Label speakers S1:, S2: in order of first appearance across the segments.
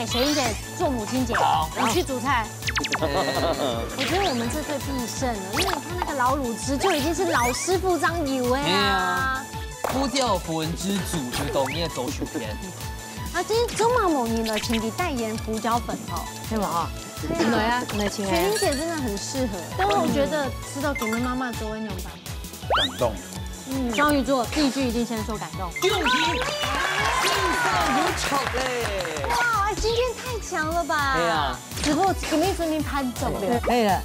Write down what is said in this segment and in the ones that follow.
S1: 给雪玲姐做母亲节，你去煮菜。我觉得我们这队必胜了，因为你看那个老卤汁就已经是老师傅张油哎呀。
S2: 呼叫粉之主就懂你的走薯片。
S1: 啊，今天中马某年的请你代言胡椒粉哦，
S3: 係嘛？
S1: 对啊，
S3: 來請
S1: 雪玲姐真的很适合，但我觉得吃到给妈妈都会那种吧。
S4: 感动。
S1: 双鱼座第一句一定先说感动。
S2: 恭喜，心上有丑嘞！
S1: 哇，今天太强了吧！
S2: 对啊，
S1: 直播给你分明攀走了。
S3: 可以了。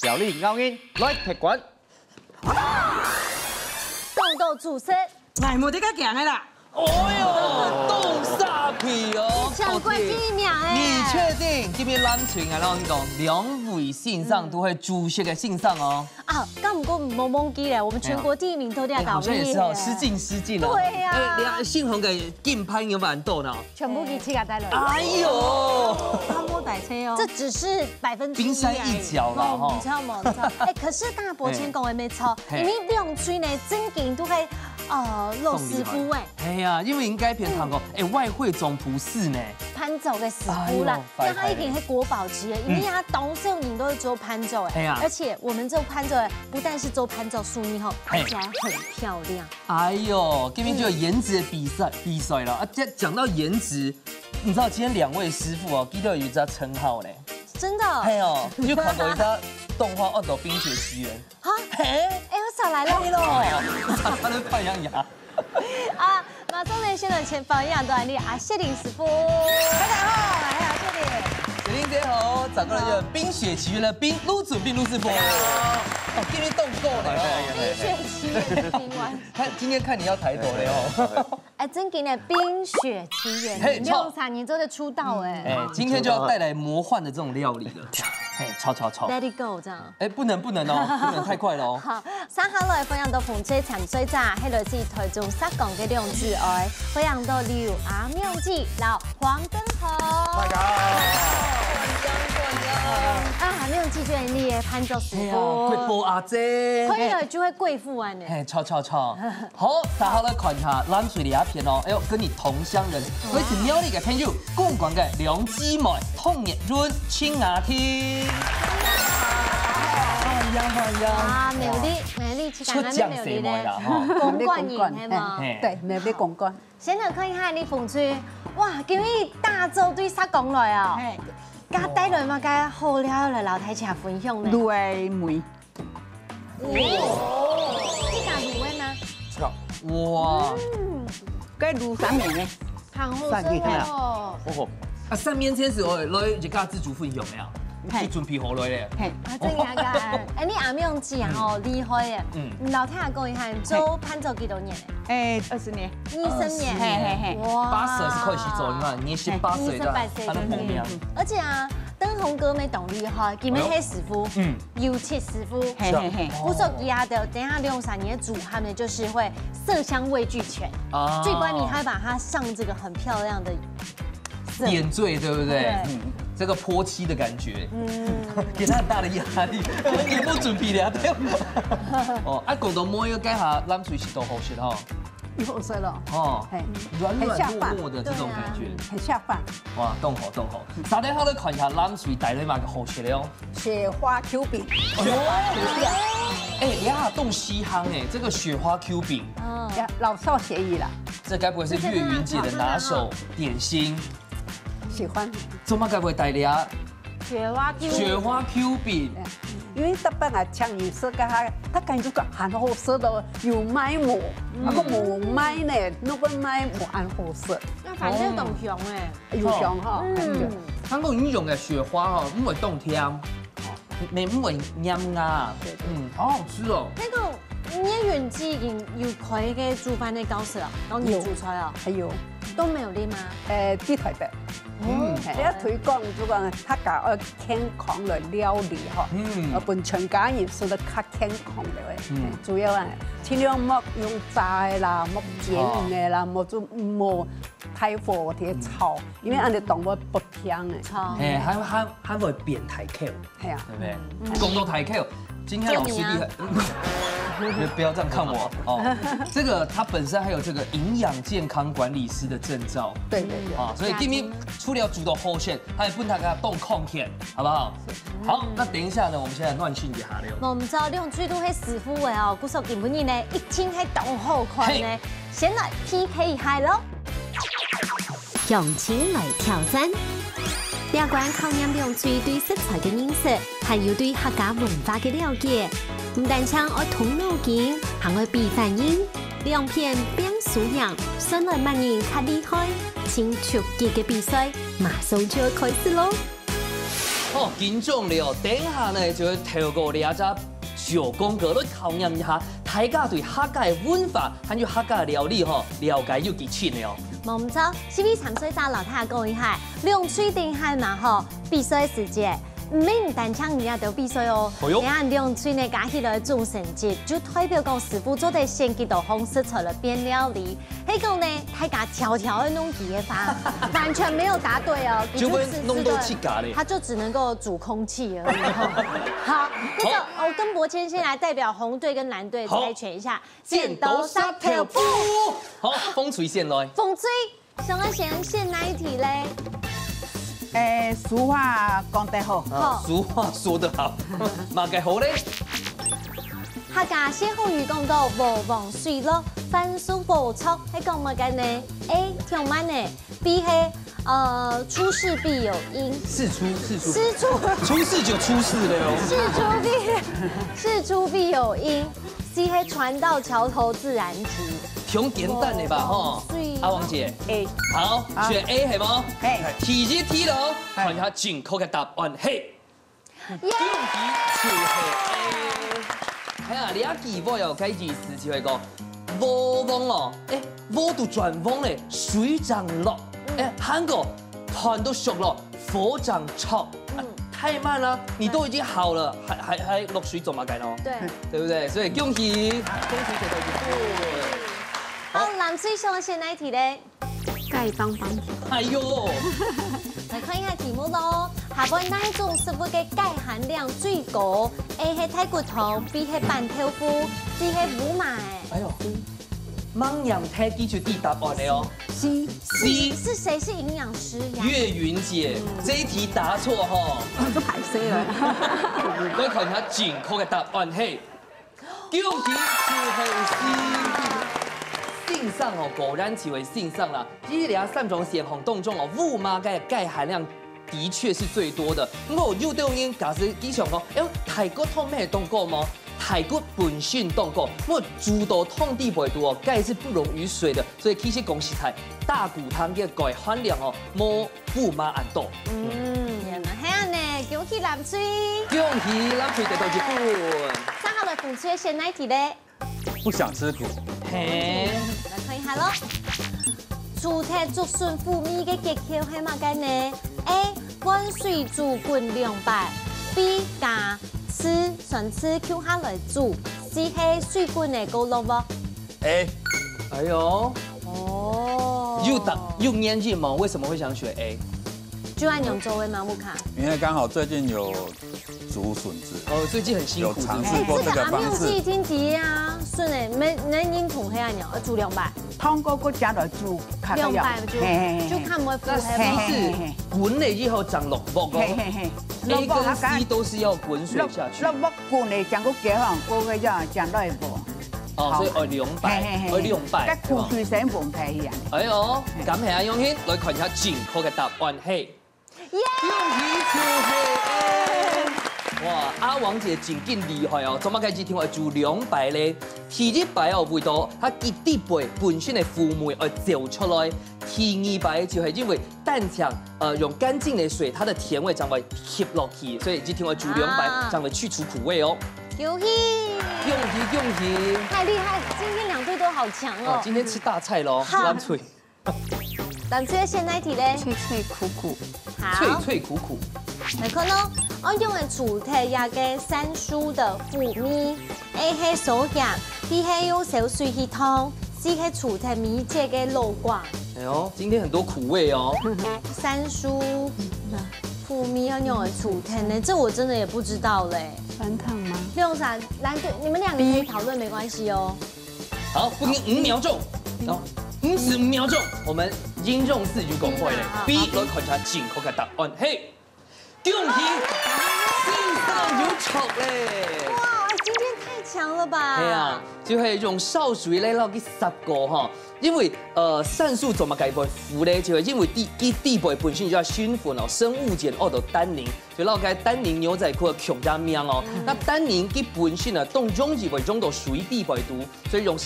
S4: 小力高音來踢館。
S1: 冻豆主食，
S3: 係冇得咁強嘅啦。
S2: 哦哟，冻沙皮哦，
S1: 抢冠军一秒哎！
S2: 你确定这边咱群啊，让你讲2位线上都会主席的线上哦。
S1: 啊，刚不过懵懵鸡嘞，我们全国第一名都在搞
S2: 好像也是哦，失敬哦。
S1: 对呀，
S2: 连信宏给金牌有蛮多呢。
S1: 全部给七个带了。
S2: 哎呦，
S3: 他摸逮车哦。
S1: 这只是1%。
S2: 冰山一角啦哈。
S1: 你知道吗？你知道？哎，可是大伯谦讲的没错，因为两吹呢，真劲都会肉师傅哎。
S2: 哎呀，因为应该偏堂讲，哎，外汇总不是呢。
S1: 攀走的师傅啦，让他一定是国宝级的，因为他董事长都是做攀走哎。而且我们做攀走的不但是做攀走淑女后，而且还很漂亮。
S2: 哎呦，这边就有颜值的比赛了啊！讲到颜值，你知道今天2位师傅哦，记得有一只称号嘞。
S1: 真的？
S2: 哎呦，你就看过一只动画《2斗冰雪奇缘》啊？嘿，
S1: 哎，我少来了。
S2: 对喽，他的太阳牙。
S1: 啊，马上呢，现在前方一样都来你啊，谢玲师傅，大家好，来啊，谢玲。
S2: 雪玲姐好，找过来就《冰雪奇缘》的冰撸准冰撸师傅。哦，今天动够了。
S1: 冰雪奇缘的冰丸。
S2: 今天看你要抬头了哦。
S1: 哎，真给你《冰雪奇缘》，63年之后的出道哎。
S2: 哎，今天就要带来魔幻的这种料理了。哎，炒。
S1: Let it go 这样。
S2: 哎，不能哦，不能太快了哦。
S1: 好，3下來分享到紅車潛水站，喺來自台中沙港嘅兩字愛，分享到劉阿妙記老黃燈河。
S4: 大家好。
S1: 啊，妙記最厲害，潘州師傅。
S2: 貴婦阿姐。
S1: 可以了就會貴婦啊呢。
S2: 哎，炒。好，3下來看下咱水里阿片哦，哎呦，跟你同鄉人，佢是苗栗嘅朋友，公館嘅梁姊妹，痛熱潤青牙天。歡迎。
S1: 啊，苗栗去看那苗栗咧，公館贏係嘛？
S3: 對，苗栗公館。
S1: 先來看一下你風吹，哇，今日大洲對沙港來啊！加帶來嘛，加好料來老太茶分享咧。
S3: 滷的梅。
S1: 這家滷味嗎？
S2: 哇！
S3: 該滷上面呢？
S1: 糖好深哦。
S4: 哦，
S2: 啊，上面先是我來一家自主分享的啊，去準備好來咧。
S1: 啊，真嘅噶，哎，你阿妙記啊，哦，厲害嘅。老太太講一下，做攀走幾多年咧
S3: ？20年。
S1: 20年。
S3: 嘿。
S2: 哇，80是快去走，你看你18歲的，他的模樣。
S1: 而且啊，燈紅哥咪懂厲害，佢咪係師傅，油漆師傅。我說佢啊的，等下2-3年煮，他們就是會色香味俱全。最關鍵，他把它上這個很漂亮的
S2: 點綴，對不對？這個潑漆的感覺，給他很大的壓力，你不準備了，對。哦，啊，廣東妹要改下，咱隨時都好食哈。
S3: 有色了。
S2: 哦，軟軟糯糯的這種感覺，
S3: 很下飯。
S2: 哇，凍好。3點好來看一下，咱隨帶來嘛個好食的哦。
S3: 雪花 Q 餅。
S2: 哎呀，凍西夯哎，這個雪花 Q 餅，
S3: 老少咸宜啦。
S2: 這該不會是岳雲姐的拿手點心？
S3: 喜歡。
S2: 怎麼該不會帶嚟啊？
S1: 雪花
S2: Q 餅。
S3: 因為特別係醬油色嘅它感覺很好食的，有麥膜，那個冇麥呢，那個麥冇很好食。
S1: 那反正凍香誒，
S3: 有香哈。
S2: 韓國人用嘅雪花哈，唔會凍甜，唔會黏牙。好好吃哦。
S1: 那個你原記有開嘅煮飯的教室啊，然後你煮菜啊，
S3: 還有
S1: 都沒有練嗎？
S3: 啲台的。你一推廣就講他搞健康的料理哈，本全家人食得較健康的主要啊，盡量莫用炸的啦，莫煎的啦，莫太火嘅炒，因為人哋動物不香嘅。
S2: 還會變太口，
S3: 係啊，
S2: 對不對？講到太口，今天老師厲害。不要这样看我哦。这个它本身还有这个营养健康管理师的证照。
S3: 对。
S2: 啊，所以今天除了煮到后线，还有不能给它冻控片，好不好？好，那等一下呢，我们现在乱训一下了。
S1: 我们知道用最多迄师傅的哦，古说根本呢1000迄冻好看呢，先来 PK 一下咯。用钱来挑战。了解考验用嘴对食材嘅认识，还有对客家文化嘅了解，唔但唱我动脑筋，还会比反应，两片变素养，顺来万人较厉害。请出击嘅比赛马上就要开始咯！
S2: 哦，紧张了，等下呢就要透过两只小广告来考验一下大家对客家嘅文化还有客家料理了解有几深了。
S1: 我们走，CV 长水炸老太讲一下，两水定海嘛吼，比赛时间。唔免单枪人家都比赛哦，你看两水呢加起来总成绩，就代表讲师傅做的先几道方式出了变料理。迄个呢，大家条条的弄几法，完全没有答对哦，
S2: 就会弄到气嘎嘞，
S1: 他就只能够煮空气而已。好，这个我跟博谦先来代表红队跟蓝队猜拳一下，
S2: 剪刀石头布。好，风吹线来。
S1: 风吹，想要选哪一题嘞？
S3: 俗话讲得好，
S2: 俗话说得好，嘛个好嘞。
S1: 客家歇后语讲到无忘水落，翻书无错，係講乜嘅呢 ？A 跳慢呢 ，B 係出事必有因，
S2: 事出
S1: 出
S2: 事就出事了哟。
S1: 事出必有因 ，C 係船到橋頭自然直。
S2: 挺簡單的吧，吼。阿王姐 A， 好，選 A 係冇？係。提一提咯，看下正確嘅答案係。恭喜就係 A。係啊，你一記我有幾句詞就係講，無風哦，無都轉風咧，水漲落，韓國船都熟了，火漲炒。太慢了，你都已經好了，還落水做乜計咯？
S1: 對，
S2: 對不對？所以恭喜給到一分。
S1: 好，藍水想要選哪一題咧？
S3: 丐幫幫。
S2: 哎呦！
S1: 來看一下題目咯。下半哪一種食物嘅鈣含量最高 ？A 係泰骨頭 ，B 係板豆腐 ，C 係烏麥。
S2: 哎呦，茫然太記住啲答案嚟哦。
S1: C 是誰是營養師呀？
S2: 岳雲姐，這一題答錯吼。
S3: 都排死啦。
S2: 我看下正確嘅答案係，恭喜就係 C。線上哦，果然就係線上啦。呢兩3種選項當中哦，烏馬嘅鈣含量的確是最多的。我有對應假設以上講，泰國湯咩凍過嗎？泰骨本身凍過，我豬肚湯地背度哦，鈣是不溶於水的，所以其實講實在，大骨湯嘅鈣含量哦，冇烏馬咁多。
S1: 原來係咁呢，恭喜藍水。
S2: 恭喜藍水得到1分。
S1: 三號的粉水選哪一題咧？
S4: 不想吃苦。
S2: 嘿，
S1: 來看一下咯。煮鐵竹筍腐米嘅結構係乜嘅呢 ？A 溫水煮滾200 ，B 加吃純吃 Q 下來煮 ，C 係水滾嘅高落喎。
S4: A，
S2: 哎呦，
S1: 哦，
S2: 又年紀嘛，為什麼會想選 A？
S1: 就按用周圍嘛，木卡。
S4: 因為剛好最近有煮筍子，
S2: 最近很辛苦，
S4: 有嘗試過這個方式。
S1: 是聽題啊，筍誒，沒認同係啊，要煮200。
S3: 湯嗰個加來煮
S1: ，200就看唔會腐係
S2: 是滾了以後漲落鑊個 ，A 跟 C 都是要滾水下去。
S3: 落鑊滾嚟將個雞飯嗰個要醬落去喎。
S2: 哦，所以愛200，
S3: 跟苦水成半皮一樣。
S2: 哎呦，感謝阿永軒，來看一下正確嘅答案係。恭喜就係 A！ 哇，阿王姐真勁厲害哦！怎麼開始聽話煮200咧？第一排哦味道，它一啲背本身嘅腐味而走出來。第二排就係因為蛋漿用乾淨嘅水，它的甜味將會吸落去，所以一聽話煮200將會去除苦味哦。
S1: 恭喜！
S2: 恭喜！
S1: 太厲害！今天兩隊都好強哦！
S2: 今天吃大菜咯，藍翠。
S1: 藍翠選哪一題咧？
S3: 脆脆苦苦。
S1: 好。
S2: 脆苦苦。
S1: 來看咯，我用嘅主題也嘅三蔬的腐米 ，A 係手夾 ，B 係用小水去燙 ，C 係主題米節嘅肉瓜。
S2: 哎呦，今天很多苦味哦。
S1: 三蔬胡咪要用的楚天呢？这我真的也不知道嘞。
S3: 酸汤吗？
S1: 用啥？来，对，你们两个可以讨论，没关系哦。
S2: 好，不给5秒钟，然后55秒钟，我们应用4句讲会嘞。B 来看下正确嘅答案，嘿，恭喜4上有错嘞。
S1: 哇，今天太强了吧？
S2: 係啊，就係用少水咧，攞去10個哈。因為散數做乜解配負咧，就係因為地貝本身就要熏混哦，生物鹼或者單寧，就攞解單寧牛仔褲強加命哦。那單寧佢本身啊，當中之為中到水地貝毒，所以用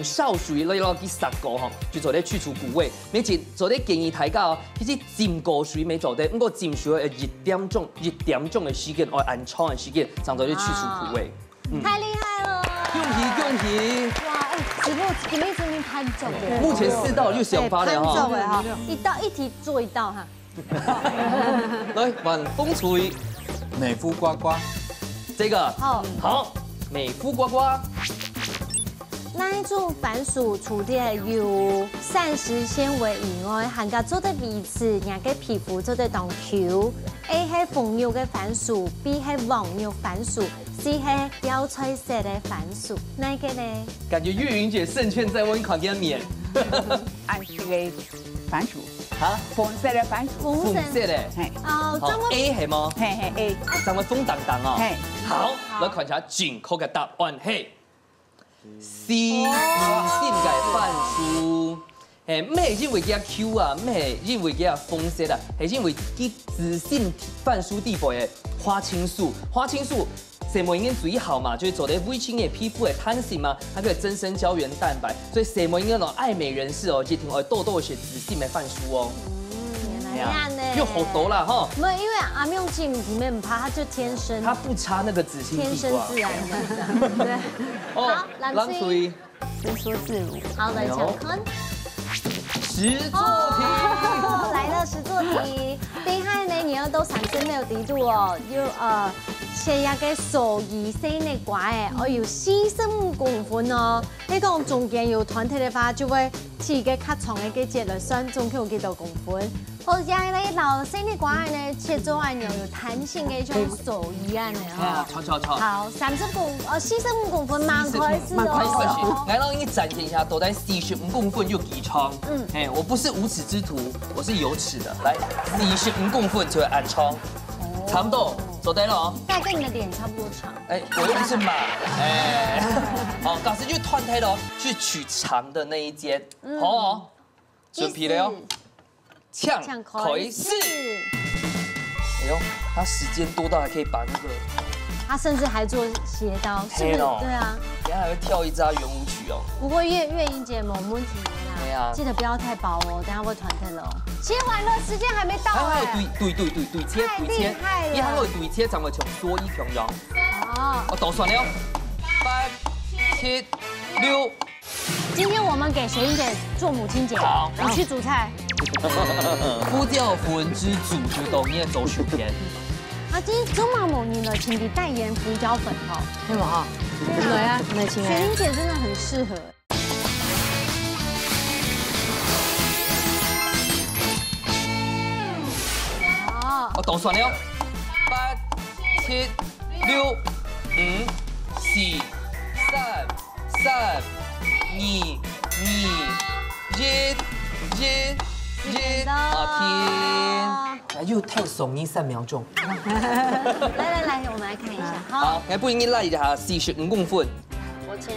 S2: 少水嚟攞去10個哈，就做咧去除古味。而且做咧建議大家哦，其實浸過水未做得，不過浸水熱點鐘嘅時間，愛暗瘡嘅時間，就做咧去除古味。
S1: 太厲害了！
S2: 恭喜！
S1: 哇，哎，直播今天真的拍走了。
S2: 目前4道就想發了哈。
S1: 拍走了哈，一題做一道哈。
S2: 來，玩風吹，
S4: 美肤呱呱，
S2: 這個
S1: 好，
S2: 美膚呱呱。
S1: 那一種番薯除咗有膳食纖維以外，還加做得彼此人嘅皮膚做得當球。A 係紅肉嘅番薯 ，B 係黃肉番薯 ，C 係油菜色嘅番薯，哪個呢？
S2: 感覺月雲姐勝券在握，你考點免？
S3: 按這個番薯，
S2: 啊，
S3: 紅色嘅番薯，
S2: 紅色的，
S1: 哦，
S2: 好 A 係嗎？
S3: 嘿 A，
S2: 長得風當當哦。
S3: 嘿，
S2: 好，來看下正確嘅答案係 C，鮮嘅番薯。誒咩因為佢 Q 啊，咩因為佢豐色啊，係因為佢自信番薯地貝嘅花青素，什麼應該最好嘛，就是做啲微青嘅皮膚嘅彈性嘛，它可以增生膠原蛋白，所以什麼應該攞愛美人士哦，就挺愛痘痘嘅自信嘅番薯哦。
S1: 原來這樣呢，
S2: 又好多啦哈。
S1: 沒有，因為阿妙進裡面唔怕，他就天生，
S2: 他不差那個紫心地瓜，
S1: 天生自然的，對。好，藍水，
S3: 伸縮自如。
S1: 好的，小坤。
S2: 實作題，
S1: 來了實作題。厲害呢，你要都產生沒有底度哦，要寫一個數2升的話誒，我要45公分哦。你講中間有團體的話，就會起個較長的個節來算總共有幾多公分。或者咧老升的話呢，切做完又有彈性嘅一種數2啊，哈。
S2: 錯。
S1: 好，45公分蠻開始哦。
S2: 來讓你展現一下，到底45公分有幾長？我不是無恥之徒，我是有恥的。來，45公分就會暗瘡，差不多，做對了哦。
S1: 大概跟你的臉差不多長。
S2: 我又不是馬，好，老師就團體咯，去取長的那一間，好，準備了喲。搶開始！哎呦，他時間多到還可以把那個，
S1: 他甚至還做斜刀，是不是？對啊，
S2: 等下還會跳一支圓舞曲哦。
S1: 不過月英姐冇問題啦，記得不要太薄哦，等下會團體了。切完了，時間還沒到哎。
S2: 對切，一行個對切，咱們從縮一平陽。哦，我倒算了，8、7、6。
S1: 今天我們給水英姐做母親節，你去煮菜。
S2: 呼叫粉之主就當然走薯片。
S1: 啊，今天中馬某年的請你代言胡椒粉哈，
S3: 係嘛？
S1: 對啊，水英姐真的很適合。好，
S2: 我倒算了，8、7、6、5、4、3、2、1。停！又太鬆你3秒鐘。
S1: 來，我們來看一下。
S2: 好，我不應該拉一下45公分。
S1: 我先。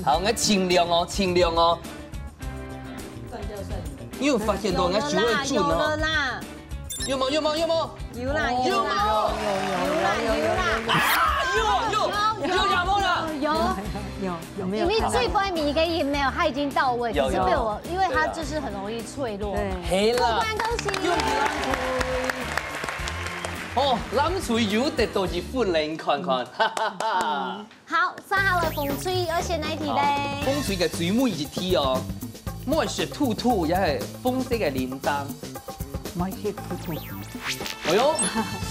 S2: 好，我盡量哦。你有發現到我煮得準哦？
S1: 有了啦。
S2: 有冇？
S1: 有啦。有沒有？因為最關鍵嘅也沒有，它已經到位，可是被我，因為它就是很容易脆弱。
S2: 對，
S1: 過關恭喜！
S2: 哦，藍水有得到一份嚟，你看看，
S1: 好，算好了風吹，而且那一題咧？
S2: 風吹嘅最尾一題哦，莫是兔兔，也係風色嘅鈴鐺。
S3: 莫是兔兔。
S2: 哎呦，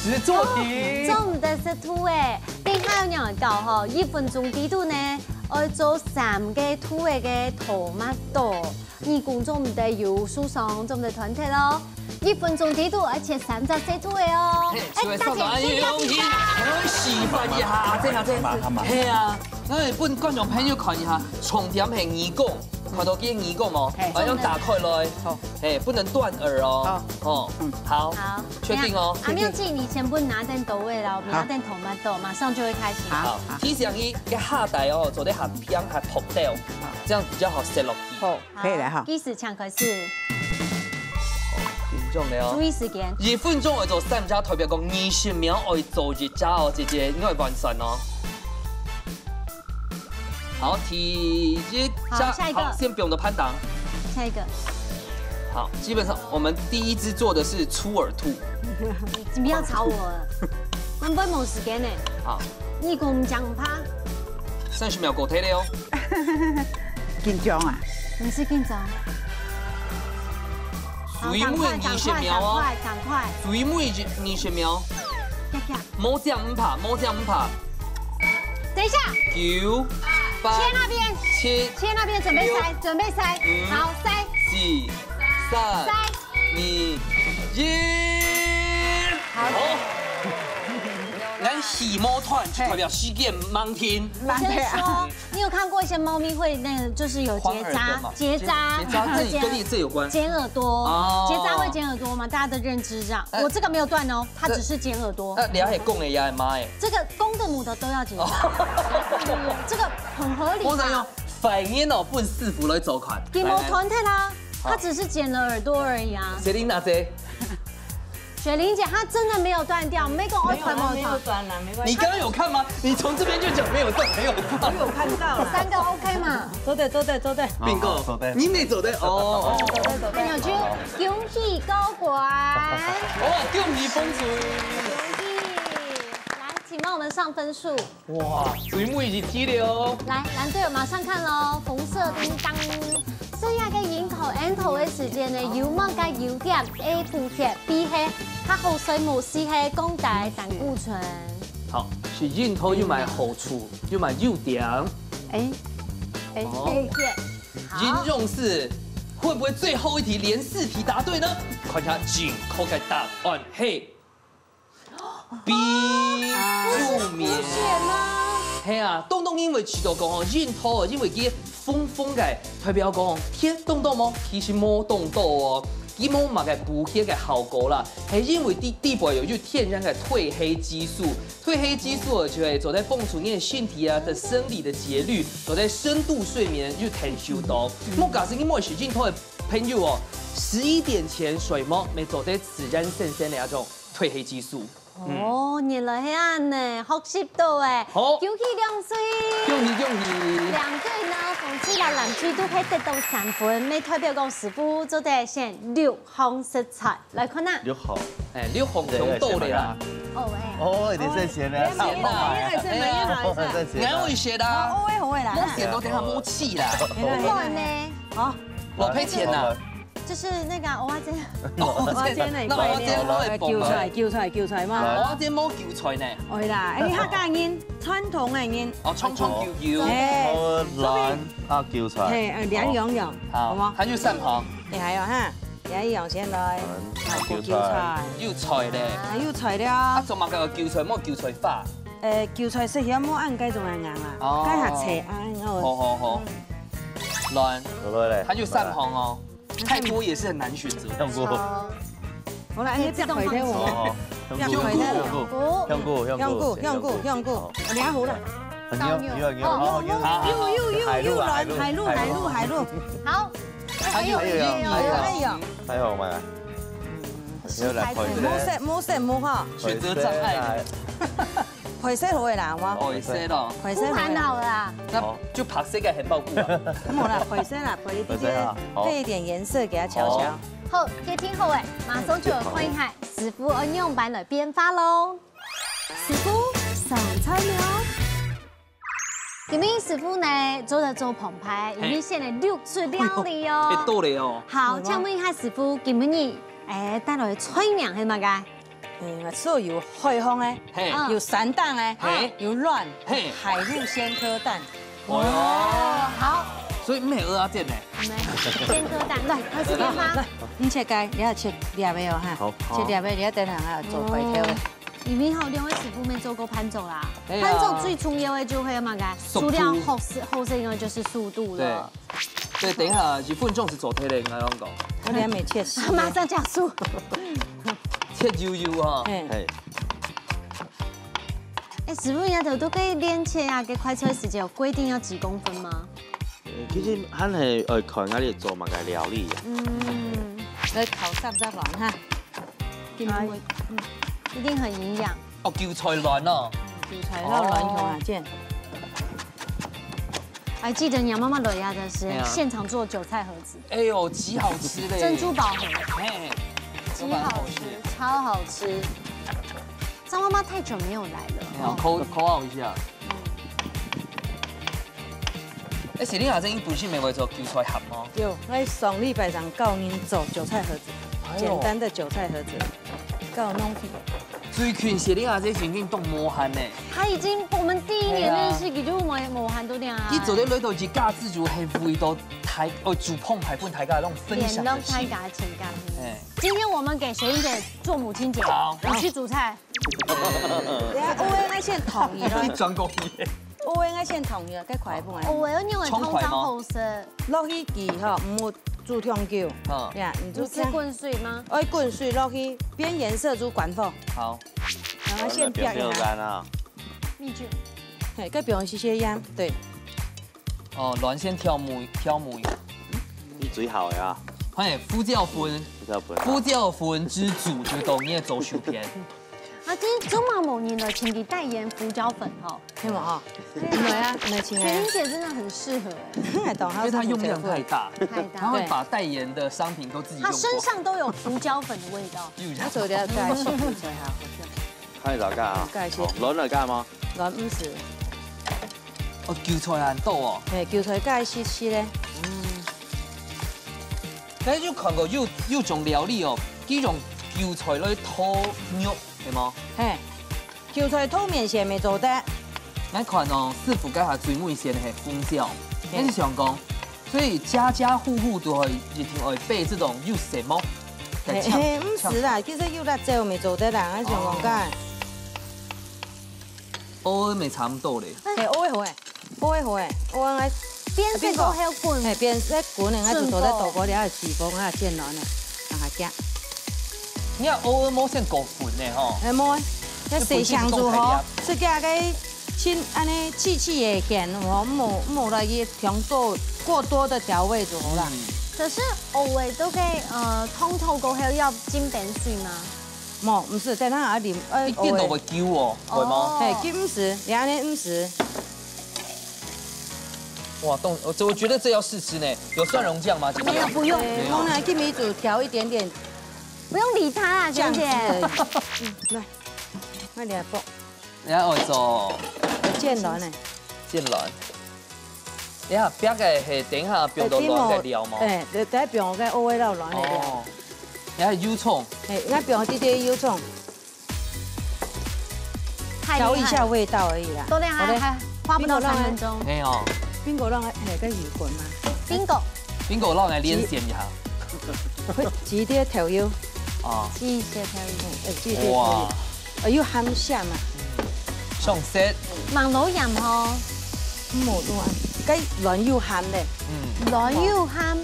S2: 實作題。
S1: 做唔得是兔誒，你睇有人教嗬，1分鐘底度呢，我做3個兔嘅tomato，义工做唔得有疏松，做唔得团体咯。1分钟底度，而且3只鸡腿哦。
S2: 哎，大姐，用心，示范一下，这下这，係啊，哎，本觀眾朋友看一下，重點係耳拱，看到見耳拱冇？把它打開來，好，哎，不能斷耳哦。哦，好，好，確定哦。
S1: 阿妙記，你先不拿點豆味啦，我們拿點頭麥豆，馬上就會開始。
S2: 好，提醒你嘅下帶哦，做啲下片下頭掉，這樣比較好塞落去。
S3: 好，可以了哈。
S1: 計時槍開始。
S2: 注
S1: 意時間
S2: ，2分鐘會做3隻，代表講20秒會做1隻哦，姐姐應該會完成哦。好，提一下，
S1: 下一個，
S2: 先不用的攀檔。
S1: 下一個。
S2: 好，基本上我們第一支做的是粗耳兔。
S1: 你不要吵我了，我們不會冇時間呢。
S2: 好，
S1: 義工唔講唔怕。
S2: 30秒過體了哦。
S3: 緊張啊？
S1: 唔是緊張。
S2: 屬於每20秒哦，
S1: 趕快，
S2: 屬於每20秒。冇這樣唔怕，冇這樣唔怕。
S1: 等一下。
S2: 9、8、
S1: 切那邊
S2: ，7、
S1: 切那邊，準備塞，好塞。
S2: 4、3、2、1，好。咱洗猫团就代表時間盲聽。
S1: 我先說，你有看過一些貓咪會那個就是有結紮，
S2: 這有關。
S1: 剪耳朵，結紮會剪耳朵嗎？大家的認知這樣。我這個沒有斷哦，它只是剪耳朵。
S2: 你要係公的也係媽的。
S1: 這個公的母的都要結紮，這個很合理。
S2: 我想用反應哦，不視乎來做款。
S1: 給貓團體啦，它只是剪了耳朵而已啊。
S2: 雪玲拿這。
S1: 雪玲姐，她真的沒有斷掉，沒跟我傳沒
S3: 有斷了，沒關係。
S2: 你剛剛有看嗎？你從這邊就講沒有斷，沒有斷。
S3: 我有看到了
S1: ，3個 OK 嘛？
S3: 走對。
S2: 邊個？走對。你沒走對哦。
S1: 走對。有就恭喜高官。
S2: 哦，恭喜風水。
S1: 恭喜！來，請幫我們上分數。
S2: 哇，水木已經踢了哦。
S1: 來，藍隊友馬上看嘍，紅色叮當。這樣嘅飲頭 N 頭嘅時間呢，有乜嘅優點 ？A 補鐵 ，B 係它後水冇絲係降低膽固醇。
S2: 好，是飲頭又買好處，又買優點。飲用是會不會最後一題連4題答對呢？看下進口嘅答案係 B 助眠。係啊，東東因為知道講哦，飲頭因為佢風嘅代表講天凍到麼？其實冇凍到哦，佢冇嘛嘅補血嘅效果啦，係因為地部有天然嘅褪黑激素，褪黑激素就係做在幫助你身體啊的生理的節律，做在深度睡眠就提升到。莫假使你冇食飲頭嘅朋友哦，11點前睡麼，咪做在自然生成嘅那種褪黑激素。
S1: 哦，原來係咁呢，學習到誒，
S2: 好，
S1: 恭喜2歲，
S2: 恭喜！
S1: 兩隊呢，逢次啦藍隊都可以得到3分，咪代表講師傅做得先6項食材，來看啦。
S4: 6項，
S2: 誒6項用到你啦。
S4: 哦，你真係啦，
S3: 先買，
S2: 我會寫啦。
S3: 好嘅啦，
S2: 我寫到等下冇氣啦。
S1: 我呢？
S3: 好，
S2: 我賠錢啦。
S1: 就是那個蚵仔煎，
S3: 蚵仔煎嚟，
S2: 那蚵仔煎攞嚟煲
S3: 叫出來嘛。
S2: 蚵仔煎冇叫出來呢。
S3: 係啦，誒客家煙，傳統嘅煙。
S2: 哦，沖叫。
S4: 好難啊，叫出來。
S3: 係兩樣，好嗎？
S2: 還有3項。
S3: 你還有哈，一樣先來。
S4: 叫出來。
S2: 要菜咧。
S3: 要菜了。
S2: 啊，仲嘛個叫菜，冇叫菜法。
S3: 叫菜適合冇按雞仲係硬啊，雞下斜按我。
S2: 好。來，還有3項哦。太多也是很難選擇。
S4: 香菇。
S3: 好啦，你隻葵聽我。
S4: 香菇。
S3: 你睇好啦。海陸。
S1: 好。
S2: 還有。
S4: 還有嗎？
S3: 冇色哈。
S2: 選擇障礙。
S3: 葵色好嘅啦，好嗎？
S2: 葵色咯。
S1: 葵色還好啦。
S2: 那就白色嘅很爆骨啊。
S3: 咁好啦，葵色啦，葵啲配一點顏色給它調調。
S1: 好，嘅天后誒，馬上就有看一下師傅按用版來變化咯。師傅上菜了。今日師傅呢做得做澎湃，因為現在6出料理哦。
S2: 多嚟哦。
S1: 好，請問一下師傅，今日帶來菜名係乜嘅？
S3: 所有海風誒，有散蛋誒，有卵，海陸鮮科蛋。
S2: 哦，
S1: 好。
S2: 所以唔係蚵仔煎咧。
S1: 煎颗蛋，来，开始点吧。
S5: 你切开，你要切粒的哦哈。
S4: 好。
S5: 切粒的，你要等下还要做块条的。
S1: 里面好两位师傅没做过攀走啦，攀走最重要的就会嘛个，数量后生的就是速度了。
S2: 对，等一下日本种是做体的，应该讲讲。
S5: 我俩没切丝。
S1: 马上加速。
S2: 切悠悠哈。
S4: 係。
S1: 哎，师傅，丫头都可以练切啊，给快车时间有规定要几公分吗？
S4: 其實肯係愛看我哋做乜嘅料理嘅。
S5: 來烤濕濕卵哈。
S1: 一定很营養。
S2: 哦，韭菜卵哦。
S5: 韭菜肉卵球啊，见。
S1: 还记得杨妈妈卤鸭的是现场做韭菜盒子。
S2: 哎呦，极好吃嘞！
S1: 珍珠宝盒，
S2: 哎，
S1: 极好吃，超好吃。张妈妈太久没有来了，
S2: 口咬一下。哎，是你下阵本身没会做韭菜盒吗？
S5: 有，我上礼拜上教您做韭菜盒子，简单的韭菜盒子，教弄皮。
S2: 最近是你下这前面动磨汗呢。
S1: 他已经我们第1年认识，佢就磨汗都点啊。
S2: 你做啲裏頭自家自主係味道太煮碰排本大家那種分享的心。
S1: 情感。今天我们给水英姐做母亲节，你去煮菜。
S5: 我应该先统一了。
S2: 你轉過嘢。
S5: 我應該先統一，該快半。
S1: 我要用的通常好食。
S5: 落去記吼，唔好煮香酒。呀，你煮
S1: 是滾水嗎？
S5: 哎，滾水落去，邊顏色煮滾火。
S2: 好。
S5: 然後先煸一下。
S1: 蜜酒。
S5: 嘿，該煸些些鹽，對。
S2: 哦，卵先挑妹。
S4: 你最好呀。
S2: 係呼叫粉之祖就當呢做薯片。
S1: 啊，今天中馬某年的，請你代言胡椒粉哈。
S5: 聽冇哈？對啊，沒請啊。
S1: 水英姐真的很適合哎，
S2: 因為她用量太大，她會把代言的商品都自己用過。
S1: 她身上都有胡椒粉的味道。
S5: 我做了加一些韭菜哈，
S4: 喺度加啊？
S5: 加一些。
S4: 卵嚟加嗎？
S5: 卵50。
S2: 哦，韭菜很多哦。
S5: 誒，韭菜加一些些咧。
S2: 但係就看過有種料理哦，幾種韭菜嚟拖肉。係嗎？
S5: 嘿，韭菜透面線未做得。
S2: 咱看哦，師傅家下最尾先係風椒，你想講，所以家家戶戶都會一定會備這種有什麼？
S5: 嘿，唔是啦，其實有辣椒未做得啦，我想講解。
S2: 我未差唔多咧。
S5: 係我會好誒，我愛
S1: 邊色都還要滾，
S5: 係邊色滾嘅，我就做得豆果了，起風啊，煎軟啊，讓它夾。
S2: 你看偶爾冇先過粉呢吼，
S5: 誒冇，一細香煮吼，即個個清安尼氣嘅鹹吼，冇來去調做過多的調味就好啦。
S1: 可是偶爾都可以通透過後要浸扁水嗎？
S5: 冇，唔是，在那裡
S2: 一點都會揪哦，會嗎？
S5: 係，揪唔是，你安尼唔是。
S2: 哇，我覺得這要試吃呢，有蒜蓉醬嗎？
S1: 沒有，不用。
S5: 我拿金米煮調一點點。
S1: 不用理他啊，姐姐。
S5: 來，我嚟煲。
S2: 然後做
S5: 煎卵呢？
S2: 煎卵。你下邊個係等下邊到卵嘅料嗎？
S5: 誒，第一邊個烏龜肉卵嘅料。
S2: 你係油葱。
S5: 誒，我邊啲啲油葱。調一下味道而已啦。
S1: 都靚還花不到3分鐘。
S2: 沒有。
S5: 邊個讓係個魚滾嘛？
S1: 邊個
S2: 讓嚟連線一下。
S5: 擠啲調油。
S2: 哦，
S1: 擠一些調
S5: 油。哇！要鹹蝦嘛？
S2: 上色。
S1: 盲佬鹽嗬。
S5: 冇多啊，該卵又鹹的。
S1: 卵又鹹。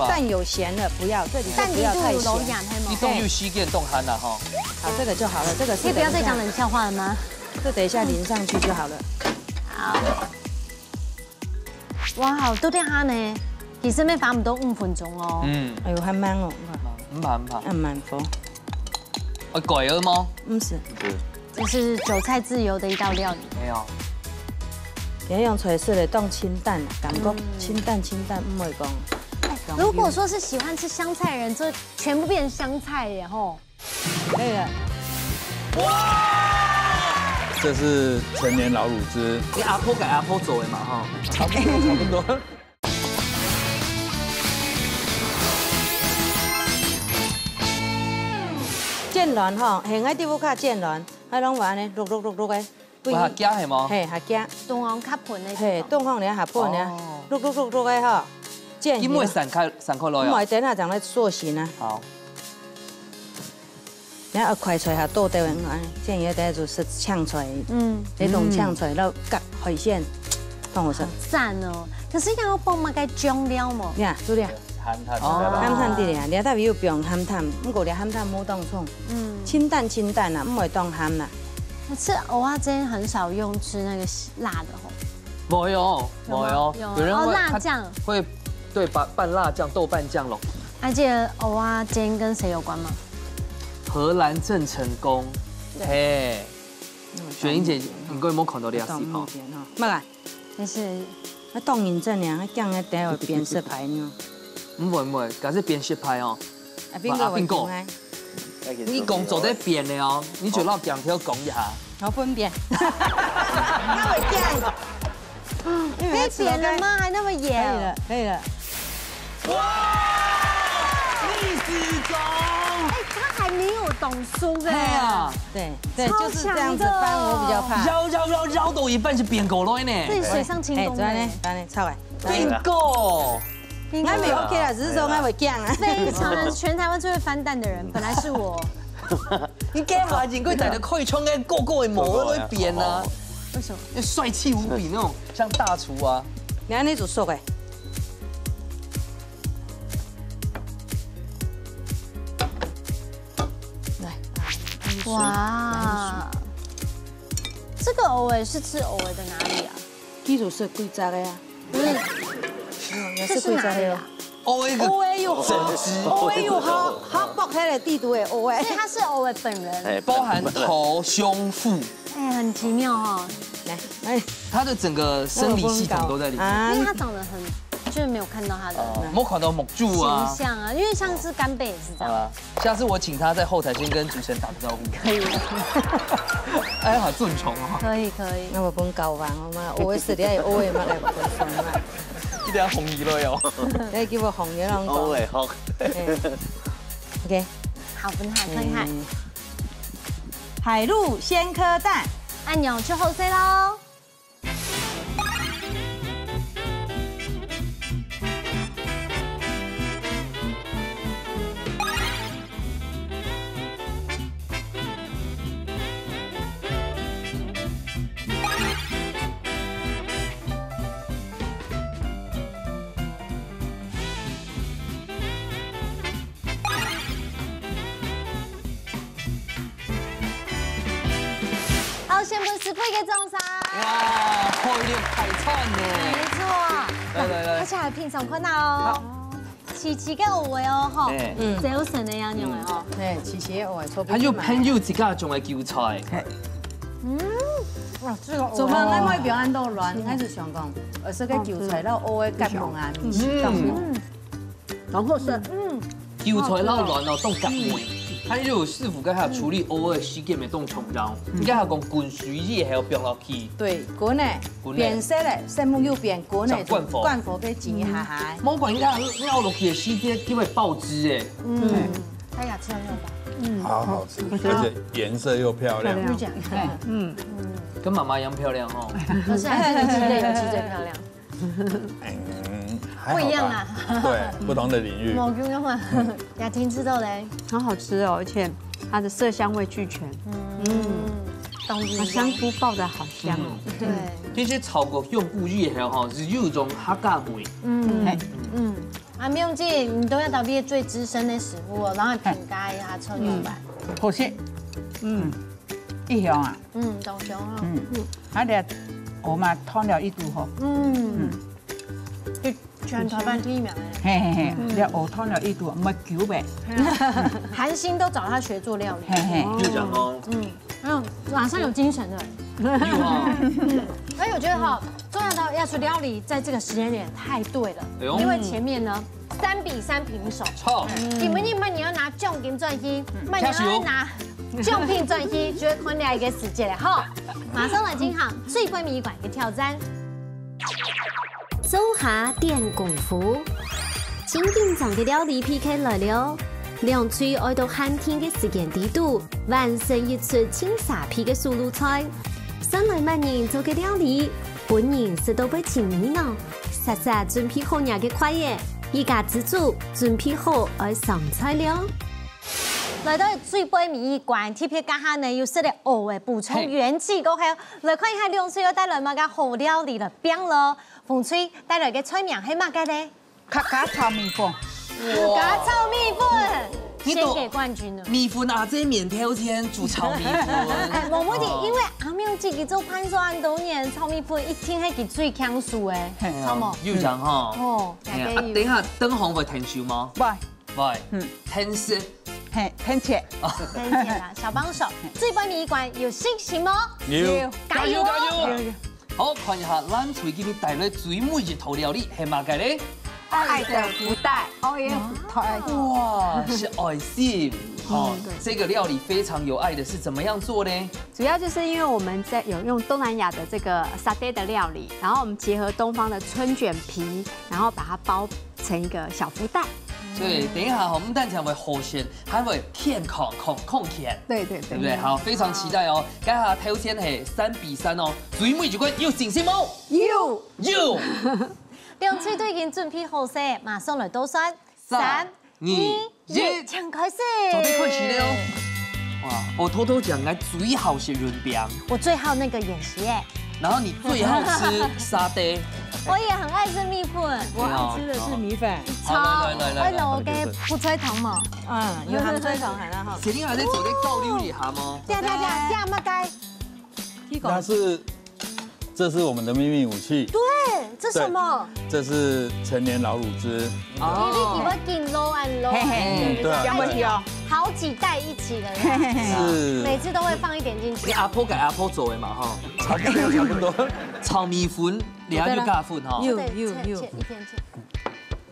S5: 蛋有鹹的不要，這裡不要太鹹。
S2: 你凍又稀變凍鹹啦哈。
S5: 好，這個就好了，這個是。
S1: 可以不要再講冷笑話了嗎？
S5: 這等一下淋上去就好了。
S1: 好。哇，都啲蝦呢？其實咩反唔到5分鐘哦。
S5: 哎呦，還慢哦。
S2: 唔怕。
S5: 慢火。
S2: 我改了嗎？
S5: 不是。
S1: 這是韭菜自由的一道料理。
S2: 沒有。
S5: 你要用垂式的當清淡，感覺清淡唔會講。
S1: 如果說是喜歡吃香菜的人，這全部變成香菜耶吼。
S5: 可以了。
S6: 哇！這是成年老乳汁。
S2: 你阿婆改阿婆做的嘛哈？
S6: 差不多。
S5: 煎卵吼，係我啲屋卡煎卵，喺攏話呢，碌嘅。
S2: 哇，夾係嗎？
S5: 係夾。
S1: 凍烘吸盤呢？
S5: 係凍烘你下盤呢，碌嘅吼，剪。
S2: 因为散开落
S5: 我等下将来塑形啊。
S2: 好。
S5: 然后快出来下倒掉完，这样等下就是呛出来，这种呛出来，然后夹海鲜，放我身。
S1: 赞哦！可是要帮嘛该酱料嘛？
S5: 呀，对呀。
S6: 鹹淡
S5: 啲啊，你睇要不用鹹淡，不過你鹹淡冇當沖，清淡啊，唔會當鹹啦。
S1: 吃蚵仔煎很少用吃那个辣的吼。
S2: 没有，有人会
S1: 辣酱
S2: 会对拌辣酱、豆瓣酱咯。
S1: 而且蚵仔煎跟谁有关吗？
S2: 荷兰郑成功，嘿，雪莹姐，你有冇看到你啊？
S5: 乜啊？
S1: 没事。
S5: 我當認真呀，我講嘅第一個變色牌呢。
S2: 唔會，假設變色牌哦。
S5: 邊個？
S2: 你講做得變的哦，你就讓兩條講一下。
S5: 好分辨。那麼醬。
S1: 可以扁了嗎？還那麼野？
S5: 可以了。
S2: 哇！历史中。
S1: 他還沒有懂輸哎。
S5: 對，就是這樣子翻，我比較怕。
S2: 繞到一半是變狗類呢。
S1: 這水上輕功。
S5: 來，抄來。
S2: 變狗。
S5: 我沒有 OK 啦，只是說我會醬啊。
S1: 非常全台灣最會翻蛋的人，本來是我。
S2: 你驚下前佢大隻可以衝嘅個個嘅毛都會變啊！
S1: 為什麼？
S2: 因為帥氣無比那種，像大廚啊。
S5: 你睇呢組熟嘅。來。
S1: 哇！這個藕尾是吃藕尾的哪裡啊？
S5: 呢組是貴雜嘅呀。
S1: 這是哪裡啊？
S5: 藕尾有好薄開的地圖誒，藕尾。
S1: 所以他是藕尾本人，
S2: 包含頭、胸、腹。
S1: 哎，很奇妙哦。
S5: 來，
S2: 他的整個生理系統都在裡面。
S1: 因為他長得很，就是沒有看到他的
S2: 沒有看到木柱啊
S1: 形象啊，因為像是干貝也是這樣。
S2: 下次我請他在後台先跟主持人打個招呼。
S1: 可以。
S2: 哎，好尊重哦。
S1: 可以。
S5: 那我本教飯好嘛？藕尾是你係藕尾嘛嚟本送嘛？
S2: 一定要紅魚咯又。
S5: 你叫我紅魚啷個？
S4: 藕尾好。
S5: OK。
S1: 好，分開。
S5: 海陸鮮顆蛋，
S1: 按鈕去後塞嘍。先不是会给中山
S2: 哇，破一点海串呢，
S1: 没错，
S2: 来，
S1: 而且还品尝困难哦，奇嘅蚵尾哦，吼，这有神的样样的哦，
S5: 对，奇蚵尾，
S2: 它就朋友自家种的韭菜，
S1: 哇，这个
S5: 做饭我表安都乱，应该是想讲，而是个韭菜，然后蚵尾夹红啊，然后是
S2: 韭菜然后乱哦，冻夹梅。他就有師傅跟他處理偶爾時間咪凍蟲膠，而家係講滾水熱係要冰落去。
S5: 對，滾咧，變色咧，色木又變滾咧，灌火俾剪一下下。
S2: 冇滾，應該撈落去嘅時間因為爆汁誒。
S1: 哎呀，吃了吧？
S6: 好好吃，而且顏色又漂亮。
S2: 跟媽媽一樣漂亮哦。
S1: 可是還是你吃的油漆最漂亮。不一樣啊，
S6: 對，不同的領域。
S1: 冇咁樣啊，雅婷知道嘞，
S3: 很好吃哦，而且它的色香味俱全。它香菇爆得好香哦。
S1: 对，
S2: 其實炒過用布熱係吼，是有種客家味。
S1: 啊，不用緊，你都要到邊最資深的師傅，然後評價一下臭牛板。
S3: 好食，一香啊，
S1: 當香啊，
S3: 它的我嘛湯料一度吼，
S1: 就全台灣第一名
S3: 嘿，你蚵湯料一度唔係久唄，
S1: 韓星都找他學做料理，
S2: 就講哦，
S1: 馬上有精神的。而且我覺得哈，重要到要出料理，在這個時間點太對了，因為前面呢3-3平手，你們要拿獎金賺錢，你要拿獎品賺錢，就會看另一個世界了哈。馬上來進行最貴米館嘅挑戰。
S7: 做下練功夫，真緊張嘅料理 PK 來了，兩嘴愛到寒天嘅時間地度，完成一出清沙皮嘅素魯菜。上來萬人做嘅料理，本人食到被情意呢，實實準備好嘢嘅快嘢，一家之主准备好爱上菜了。
S1: 来到水杯米一罐，特别家下呢要食啲蚵嘅補充元氣嗰係，來看一下兩歲要帶來乜嘅好料理嚟餅咯。馮翠帶來嘅菜名係乜嘅咧？
S3: 客家炒米粉。
S1: 客家炒米粉。先給冠軍了。
S2: 米粉啊，這免挑天煮炒米粉。
S1: 哎，冇問題，因為阿苗自己做盤做咁多年，炒米粉一定係佢最強數嘅，好冇？
S2: 又講哈。
S1: 哦。
S2: 等一下，燈紅會停手嗎？會。停色。
S3: 很切。
S1: 很切啦，小幫手。水杯米一罐有信心嗎？
S6: 有。
S1: 加油！
S2: 好，看一下咱隨今日帶來最每一套料理係乜嘅咧？
S3: 愛的福袋，愛的福袋。
S2: 哇，是愛心。哦，這個料理非常有愛的，是怎麼樣做呢？
S8: 主要就是因為我們在有用東南亞的這個沙爹的料理，然後我們結合東方的春卷皮，然後把它包成一個小福袋。
S2: 對，等一下我們蛋講會好鮮，還會片控甜。
S8: 對，
S2: 對不對？好，非常期待哦。今下挑戰係3-3哦，最尾一關有信心冇？有。
S1: 兩隊都已經準備好勢，馬上來倒算，3、2、1，請開始。
S2: 準備開始了哦。哇，我偷偷講，我最好是潤餅。
S1: 我最好那個演習耶。
S2: 然後你最好吃沙爹。
S1: 我也很愛吃米粉，
S5: 我愛吃的是米粉。
S1: 超，我攞嘅葡菜糖嘛。
S5: 有鹹水糖係啦，
S2: 前天還在做啲高料理下嗎？
S1: 加乜雞？
S6: 這是我們的秘密武器。
S1: 對，這什麼？
S6: 這是陳年老滷汁。
S1: 你會見撈啊撈？
S6: 對啊。
S3: 有問題哦。
S1: 好幾袋一起的，
S6: 是。
S1: 每次都會放一點進去。
S2: 你阿婆給阿婆做的嘛哈？差不多。炒米粉，你要就加粉哈。
S1: 有。一片切。